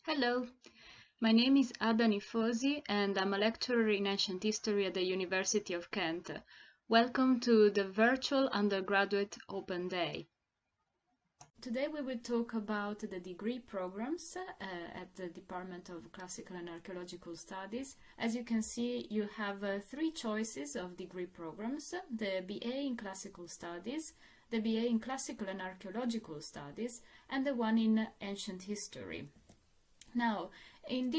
Hello, my name is Ada Nifosi and I'm a lecturer in ancient history at the University of Kent. Welcome to the virtual undergraduate open day. Today we will talk about the degree programs at the Department of Classical and Archaeological Studies. As you can see, you have three choices of degree programs: the BA in Classical Studies, the BA in Classical and Archaeological Studies, and the one in Ancient History. Now, in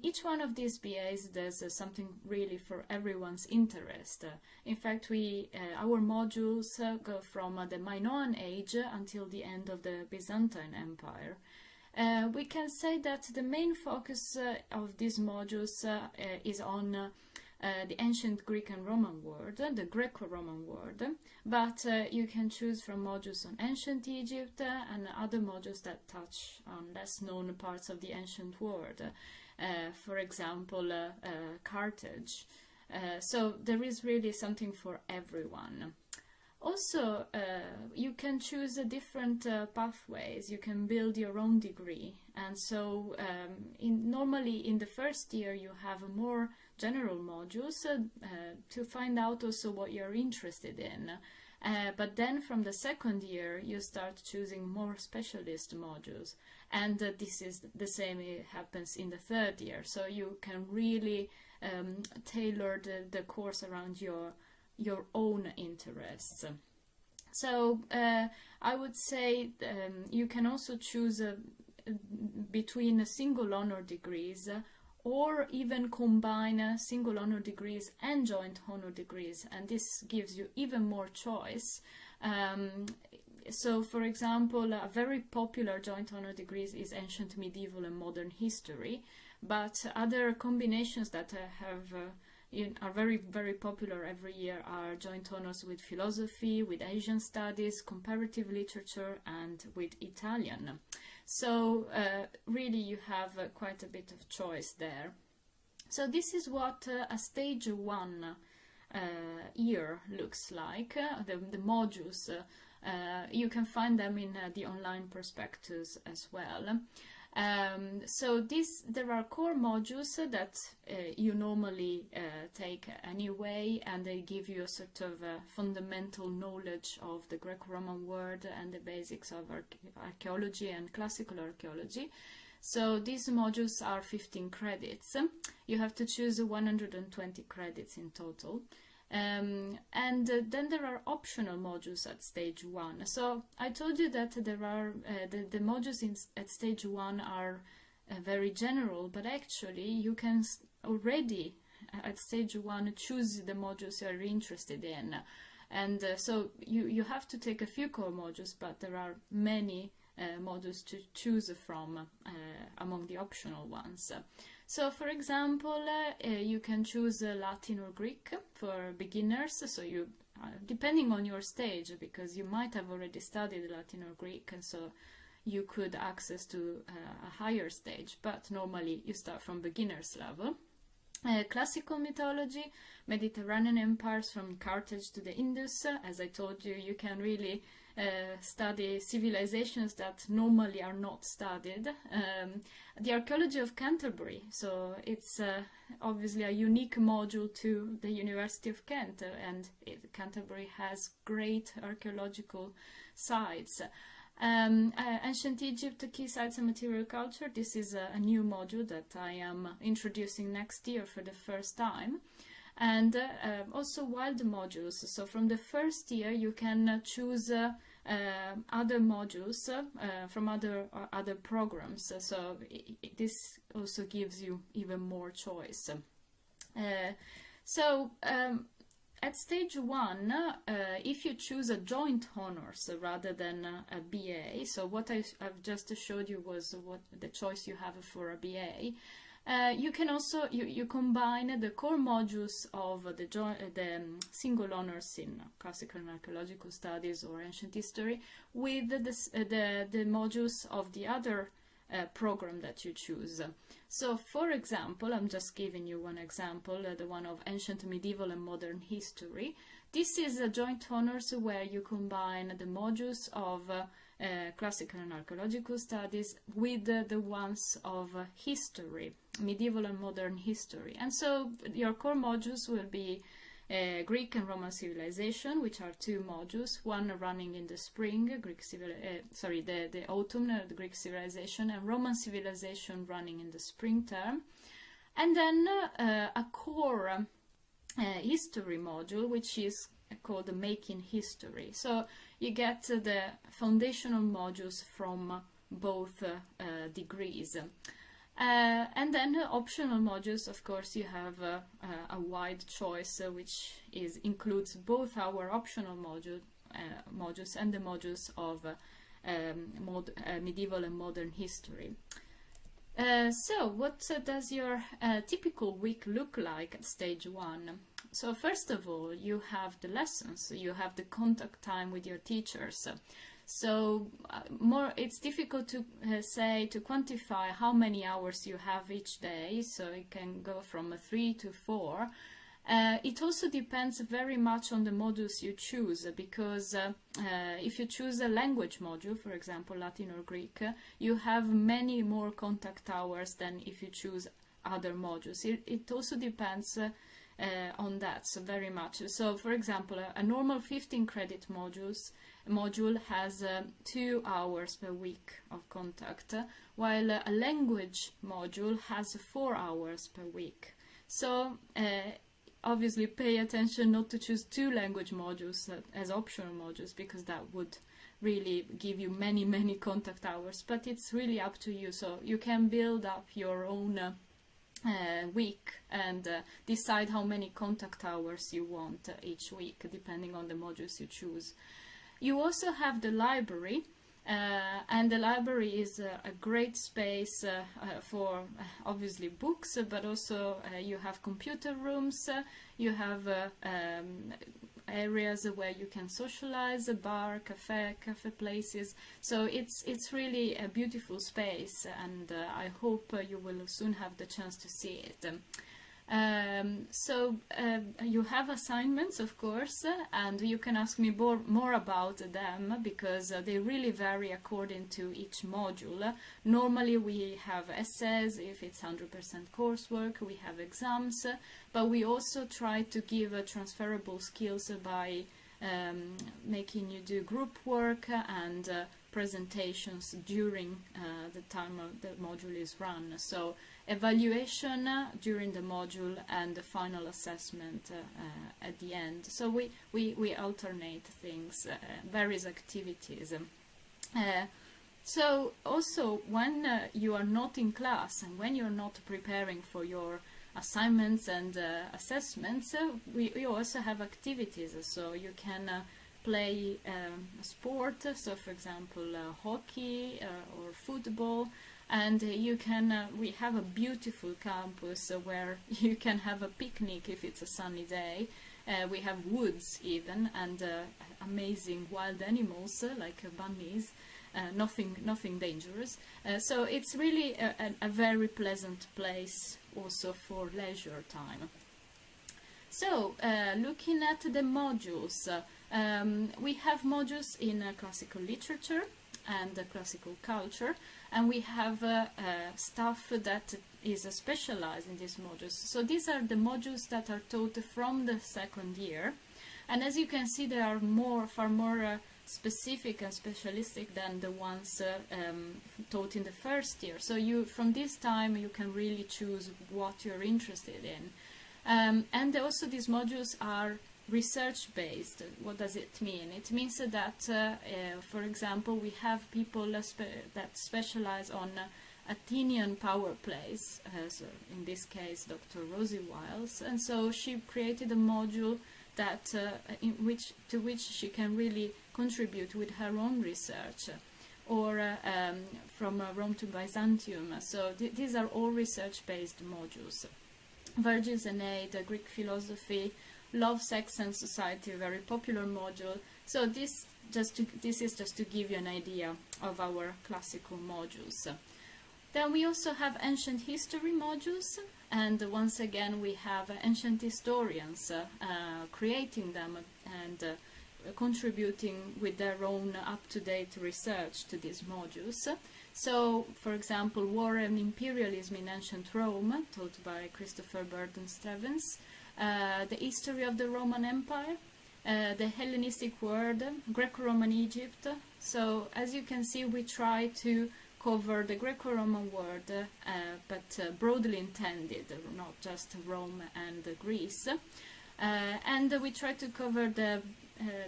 each one of these BAs, there's something really for everyone's interest. In fact, our modules go from the Minoan age until the end of the Byzantine Empire. We can say that the main focus of these modules is on the ancient Greek and Roman world, the Greco-Roman world, but you can choose from modules on ancient Egypt and other modules that touch on less known parts of the ancient world, for example, Carthage. So there is really something for everyone. Also, you can choose different pathways. You can build your own degree, and so normally in the first year you have more general modules to find out also what you're interested in. But then from the second year you start choosing more specialist modules, and this is the same happens in the third year. So you can really tailor the course around your own interests. So I would say you can also choose between single honor degrees or even combine single honor degrees and joint honor degrees, and this gives you even more choice. So for example, a very popular joint honor degrees is ancient, medieval and modern history, but other combinations that are very, very popular every year are joint honors with philosophy, with Asian studies, comparative literature, and with Italian. So really you have quite a bit of choice there. So this is what a stage 1 year looks like. The modules, you can find them in the online prospectus as well. So there are core modules that you normally take anyway, and they give you a sort of fundamental knowledge of the Greco-Roman world and the basics of archaeology and classical archaeology. So these modules are 15 credits. You have to choose 120 credits in total. And then there are optional modules at stage 1. So I told you that there are the modules at stage 1 are very general, but actually you can already at stage 1 choose the modules you are interested in. And so you have to take a few core modules, but there are many modules to choose from among the optional ones. So for example, you can choose Latin or Greek for beginners, so you depending on your stage, because you might have already studied Latin or Greek, and so you could access to a higher stage, but normally you start from beginner's level. Classical mythology, Mediterranean empires from Carthage to the Indus. As I told you, you can really study civilizations that normally are not studied. The archaeology of Canterbury, so it's obviously a unique module to the University of Kent, and Canterbury has great archaeological sites. Ancient Egypt, key sites and material culture. This is a new module that I am introducing next year for the first time. And also wild modules. So from the first year you can choose other modules from other programs. So this also gives you even more choice. At stage 1, if you choose a joint honors rather than a BA, so what I've just showed you was what the choice you have for a BA. You can also you combine the core modules of the single honors in classical and archaeological studies or ancient history with the modules of the other program that you choose. So for example, I'm just giving you one example, the one of ancient, medieval and modern history. This is a joint honors where you combine the modules of classical and archaeological studies, with the ones of history, medieval and modern history. And so your core modules will be Greek and Roman civilization, which are 2 modules, one running in the spring, the autumn, the Greek civilization, and Roman civilization running in the spring term. And then a core history module, which is called the Making History. So you get the foundational modules from both degrees. And then optional modules, of course, you have a wide choice, which includes both our optional modules and the modules of medieval and modern history. So what does your typical week look like at stage 1? So first of all, you have the lessons, you have the contact time with your teachers. So it's difficult to quantify how many hours you have each day, so it can go from 3 to 4. It also depends very much on the modules you choose, because if you choose a language module, for example Latin or Greek, you have many more contact hours than if you choose other modules. It also depends on that, so very much. So for example, a normal 15 credit module has 2 hours per week of contact, while a language module has 4 hours per week. So obviously pay attention not to choose 2 language modules as optional modules, because that would really give you many contact hours, but it's really up to you. So you can build up your own week and decide how many contact hours you want each week, depending on the modules you choose. You also have the library, and the library is a great space for obviously books, but also you have computer rooms, you have areas where you can socialize, a bar, cafe places. So it's really a beautiful space, and I hope you will soon have the chance to see it. So you have assignments, of course, and you can ask me more about them, because they really vary according to each module. Normally we have essays if it's 100% coursework, we have exams, but we also try to give transferable skills by making you do group work and presentations during the time the module is run. So evaluation during the module and the final assessment at the end. So we alternate things, various activities. So also when you are not in class and when you're not preparing for your assignments and assessments, we also have activities. So you can play a sport, so for example hockey or football, and you can we have a beautiful campus where you can have a picnic if it's a sunny day. We have woods even, and amazing wild animals like bunnies, nothing dangerous. So it's really a very pleasant place also for leisure time. So looking at the modules, we have modules in classical literature and classical culture, and we have staff that is specialized in these modules. So these are the modules that are taught from the second year, and as you can see, they are far more specific and specialistic than the ones taught in the first year. So from this time you can really choose what you're interested in. And also these modules are research-based. What does it mean? It means that, for example, we have people that specialize on Athenian power plays, so in this case Dr. Rosie Wiles, and so she created a module that to which she can really contribute with her own research, or from Rome to Byzantium. So these are all research-based modules. Virgins and Aid, Greek philosophy, Love, Sex and Society, a very popular module. So this is just to give you an idea of our classical modules. Then we also have ancient history modules, and once again we have ancient historians creating them and contributing with their own up-to-date research to these modules. So, for example, War and Imperialism in Ancient Rome, taught by Christopher Burden-Stevens, the history of the Roman Empire, the Hellenistic world, Greco-Roman Egypt. So, as you can see, we try to cover the Greco-Roman world, but broadly intended, not just Rome and Greece. And we try to cover the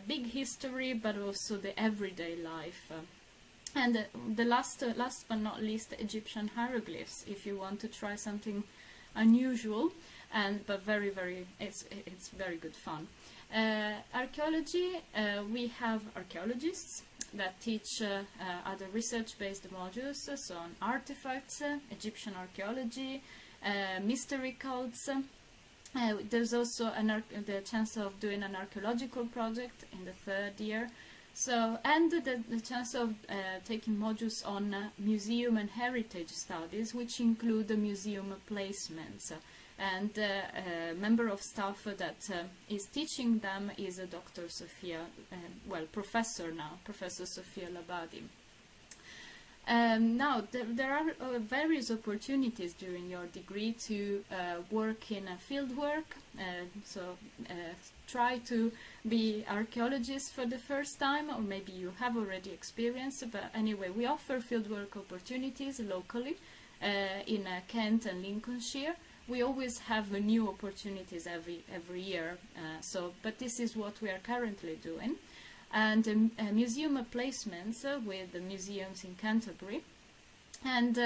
big history, but also the everyday life. And the last but not least, Egyptian hieroglyphs, if you want to try something unusual, but it's very good fun. Archaeology, we have archaeologists that teach other research-based modules, so on artifacts, Egyptian archaeology, mystery cults. There's also the chance of doing an archaeological project in the third year. So, and the chance of taking modules on museum and heritage studies, which include the museum placements. And a member of staff that is teaching them is Dr. Sofia, Professor now, Professor Sofia Labadi. Now, there are various opportunities during your degree to work in field work, so try to be archaeologist for the first time, or maybe you have already experienced, but anyway, we offer fieldwork opportunities locally in Kent and Lincolnshire. We always have new opportunities every year, but this is what we are currently doing. And museum placements with the museums in Canterbury, and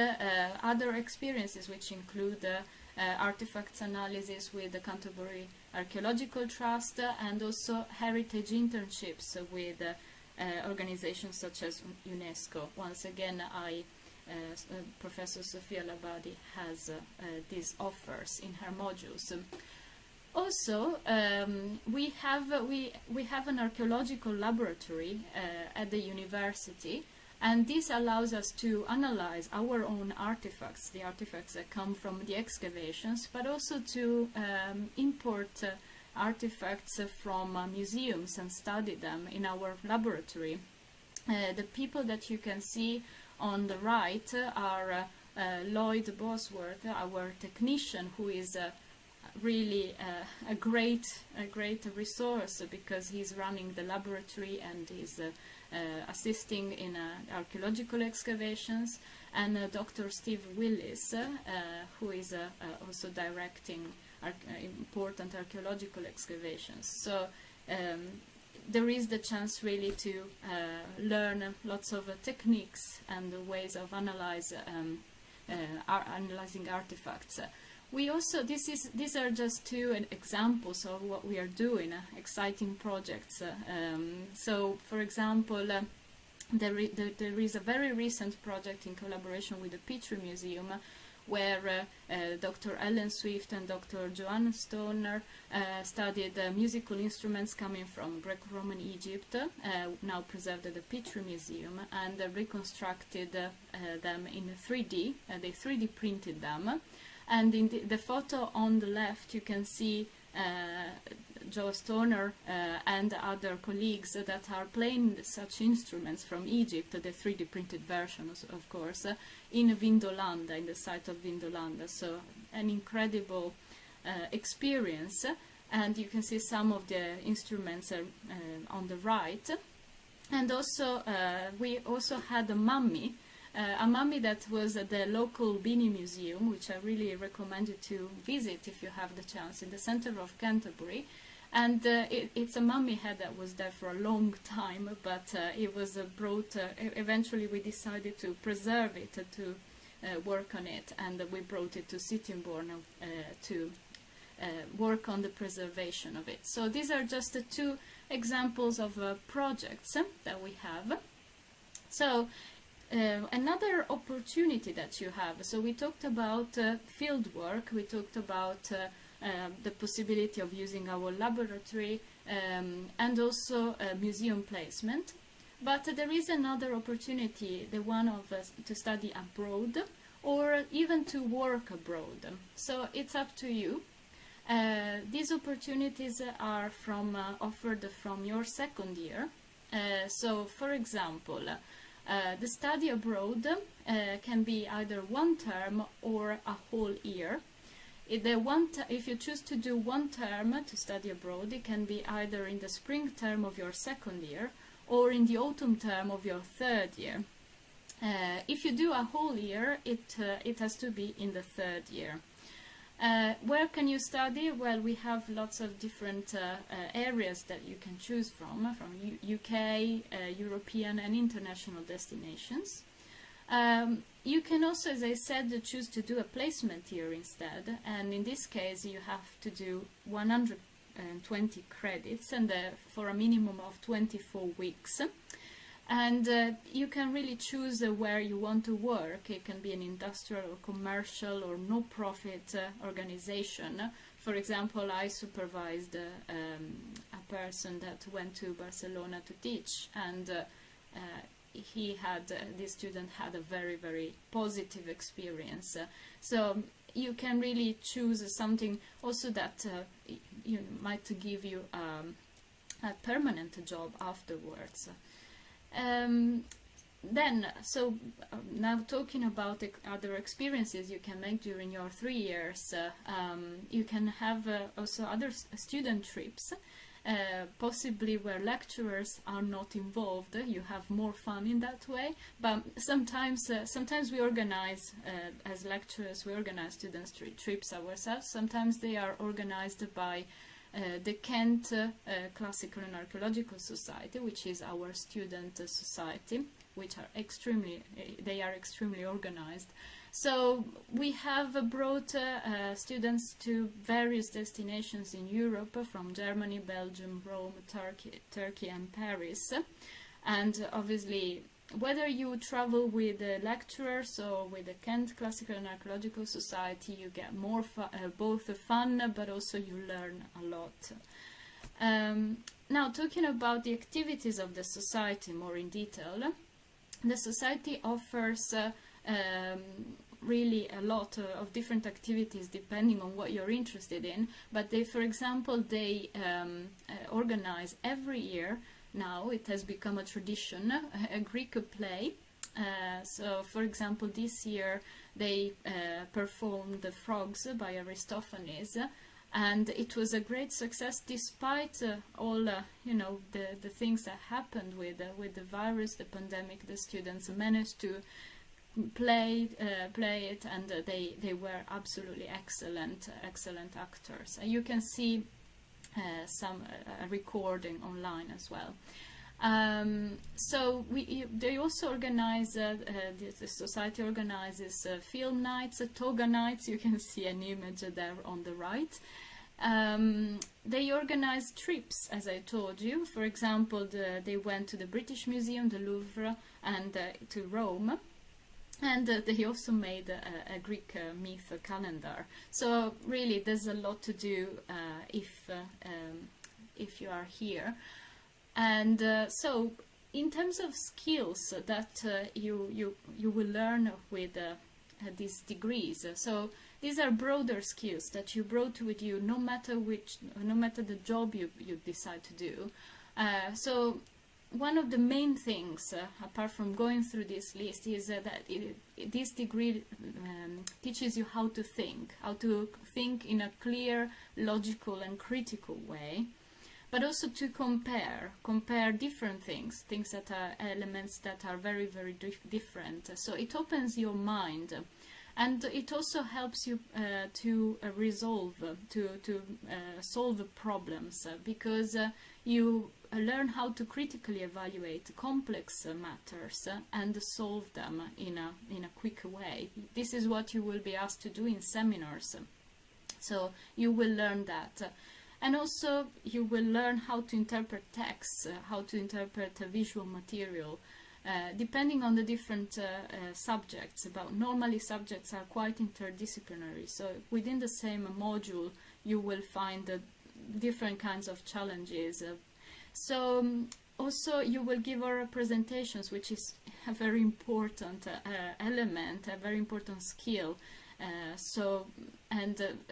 other experiences which include artifacts analysis with the Canterbury Archaeological Trust, and also heritage internships with organizations such as UNESCO. Once again, Professor Sofia Labadi has these offers in her modules. Also, we have an archaeological laboratory at the university, and this allows us to analyze our own artifacts, the artifacts that come from the excavations, but also to import artifacts from museums and study them in our laboratory. The people that you can see on the right are Lloyd Bosworth, our technician, who is really a great resource, because he's running the laboratory and is assisting in archaeological excavations, and Dr. Steve Willis, who is also directing important archaeological excavations. So there is the chance really to learn lots of techniques and ways of analyzing artifacts. We also, these are just two examples of what we are doing, exciting projects. So, for example, there is a very recent project in collaboration with the Petrie Museum, where Dr. Ellen Swift and Dr. Joanne Stoner studied musical instruments coming from Greco-Roman Egypt, now preserved at the Petrie Museum, and reconstructed them in 3D. They 3D printed them. And in the photo on the left, you can see Joe Stoner and other colleagues that are playing such instruments from Egypt, the 3D printed versions, of course, in Vindolanda, in the site of Vindolanda. So an incredible experience. And you can see some of the instruments on the right. And also, we also had a mummy that was at the local Bini Museum, which I really recommend you to visit if you have the chance, in the center of Canterbury. And it's a mummy head that was there for a long time, but it was brought, eventually we decided to preserve it, to work on it, and we brought it to Sittingbourne to work on the preservation of it. So these are just the two examples of projects that we have. So another opportunity that you have, so we talked about field work, we talked about the possibility of using our laboratory, and also museum placement, but there is another opportunity, the one of to study abroad, or even to work abroad. So it's up to you. These opportunities are offered from your second year. So, for example, the study abroad can be either one term or a whole year. If you choose to do one term to study abroad, it can be either in the spring term of your second year or in the autumn term of your third year. If you do a whole year, it has to be in the third year. Where can you study? Well, we have lots of different areas that you can choose from UK, European and international destinations. You can also, as I said, choose to do a placement year instead, and in this case you have to do 120 credits and for a minimum of 24 weeks. And you can really choose where you want to work. It can be an industrial or commercial or no-profit organization. For example, I supervised a person that went to Barcelona to teach, and this student had a very, very positive experience. So you can really choose something also that might give you a permanent job afterwards. Now talking about the other experiences you can make during your 3 years, you can have also other student trips, possibly where lecturers are not involved. You have more fun in that way, but sometimes we organize, as lecturers, we organize student trips ourselves. Sometimes they are organized by the Kent Classical and Archaeological Society, which is our student society, which are extremely organized. So we have brought students to various destinations in Europe, from Germany, Belgium, Rome, Turkey and Paris. And obviously, whether you travel with lecturers or with the Kent Classical and Archaeological Society, you get more both fun, but also you learn a lot. Now, talking about the activities of the society more in detail, the society offers really a lot of different activities depending on what you're interested in. But for example, they organize every year. Now it has become a tradition, a Greek play. So, for example, this year they performed The Frogs by Aristophanes, and it was a great success despite all the things that happened with the virus, the pandemic. The students managed to play it, and they were absolutely excellent actors. You can see some recording online as well. So they also organize, the society organizes film nights, toga nights. You can see an image there on the right. They organize trips, as I told you. For example, they went to the British Museum, the Louvre, and to Rome. And they also made a Greek myth calendar. So really, there's a lot to do if you are here. And so, in terms of skills that you will learn with these degrees, so these are broader skills that you brought with you, no matter the job you decide to do. So one of the main things, apart from going through this list, is that this degree teaches you how to think in a clear, logical and critical way, but also to compare different things that are elements that are very, very different. So it opens your mind, and it also helps you to solve problems, because you learn how to critically evaluate complex matters and solve them in a quick way. This is what you will be asked to do in seminars, so you will learn that. And also you will learn how to interpret texts, how to interpret visual material, depending on the different subjects. But normally subjects are quite interdisciplinary, so within the same module you will find different kinds of challenges. So Also, you will give oral presentations, which is a very important element, a very important skill.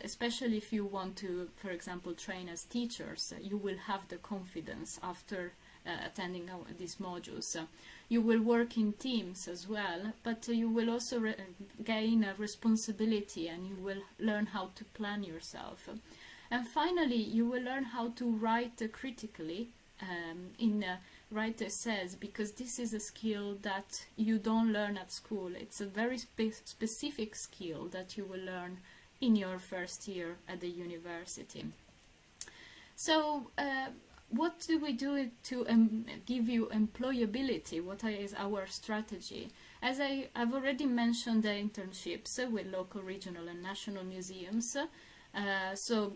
Especially if you want to, for example, train as teachers, you will have the confidence after attending these modules. You will work in teams as well, but you will also gain a responsibility, and you will learn how to plan yourself. And finally, you will learn how to write critically, write essays, because this is a skill that you don't learn at school. It's a very specific skill that you will learn in your first year at the university. So what do we do to give you employability? What is our strategy? As I've already mentioned, the internships with local, regional and national museums. So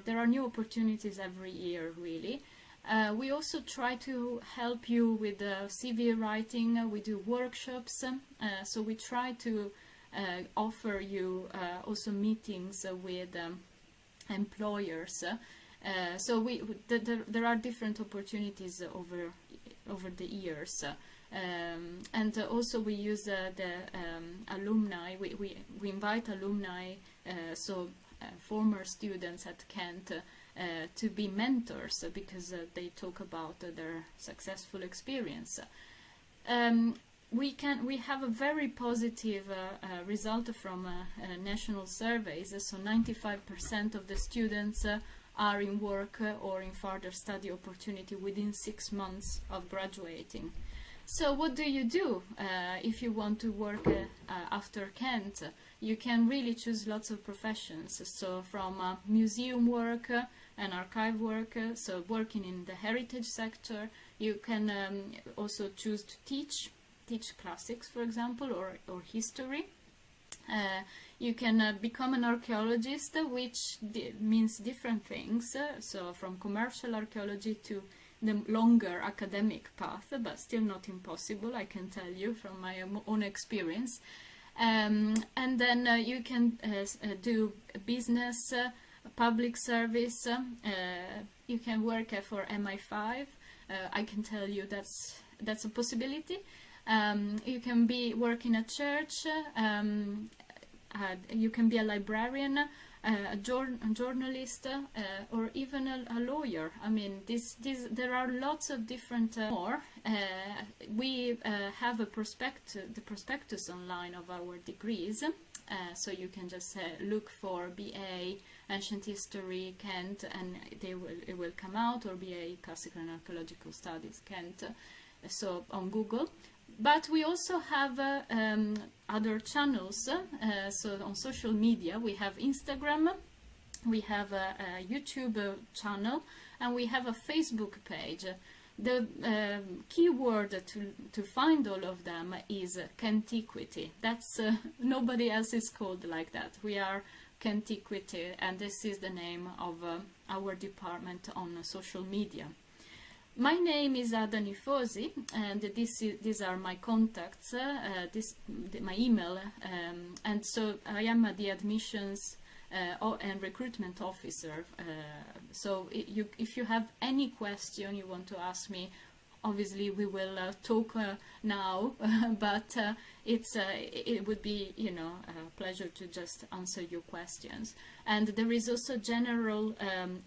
there are new opportunities every year, really. We also try to help you with CV writing. We do workshops, so we try to offer you also meetings with employers. So there are different opportunities over the years. And also we use the alumni. We invite alumni, former students at Kent, to be mentors, because they talk about their successful experience. We have a very positive result from national surveys. So 95% of the students are in work or in further study opportunity within 6 months of graduating. So what do you do if you want to work after Kent? You can really choose lots of professions. So from museum work and archive work, so working in the heritage sector. You can also choose to teach classics, for example, or history. You can become an archaeologist, which means different things. So from commercial archaeology to the longer academic path, but still not impossible, I can tell you from my own experience. And then you can do business, public service. You can work for MI5. I can tell you that's a possibility. You can work in a church. You can be a librarian, a journalist, or even a lawyer. I mean, there are lots of different more. We have the prospectus online of our degrees, so you can just look for BA Ancient History Kent, and it will come out, or BA Classical and Archaeological Studies Kent, so on Google. But we also have other channels. So on social media, we have Instagram, we have a YouTube channel, and we have a Facebook page. The keyword to find all of them is Kentiquity. That's nobody else is called like that. We are Kentiquity, and this is the name of our department on social media. My name is Ada Nifosi, and these are my contacts, my email, and so I am the admissions and recruitment officer. So if you have any question you want to ask me, obviously we will talk now, but it would be, a pleasure to just answer your questions. And there is also a general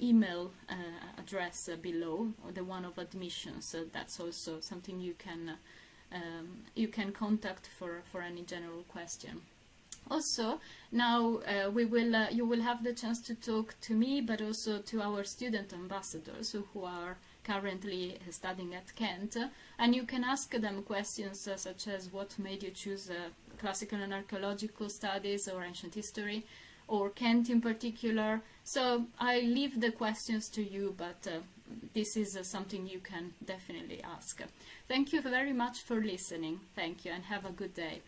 email address below, or the one of admissions. So that's also something you can contact for any general question. Also, now you will have the chance to talk to me, but also to our student ambassadors who are currently studying at Kent, and you can ask them questions such as what made you choose classical and archaeological studies or ancient history, or Kent in particular. So I leave the questions to you, but this is something you can definitely ask. Thank you very much for listening. Thank you, and have a good day.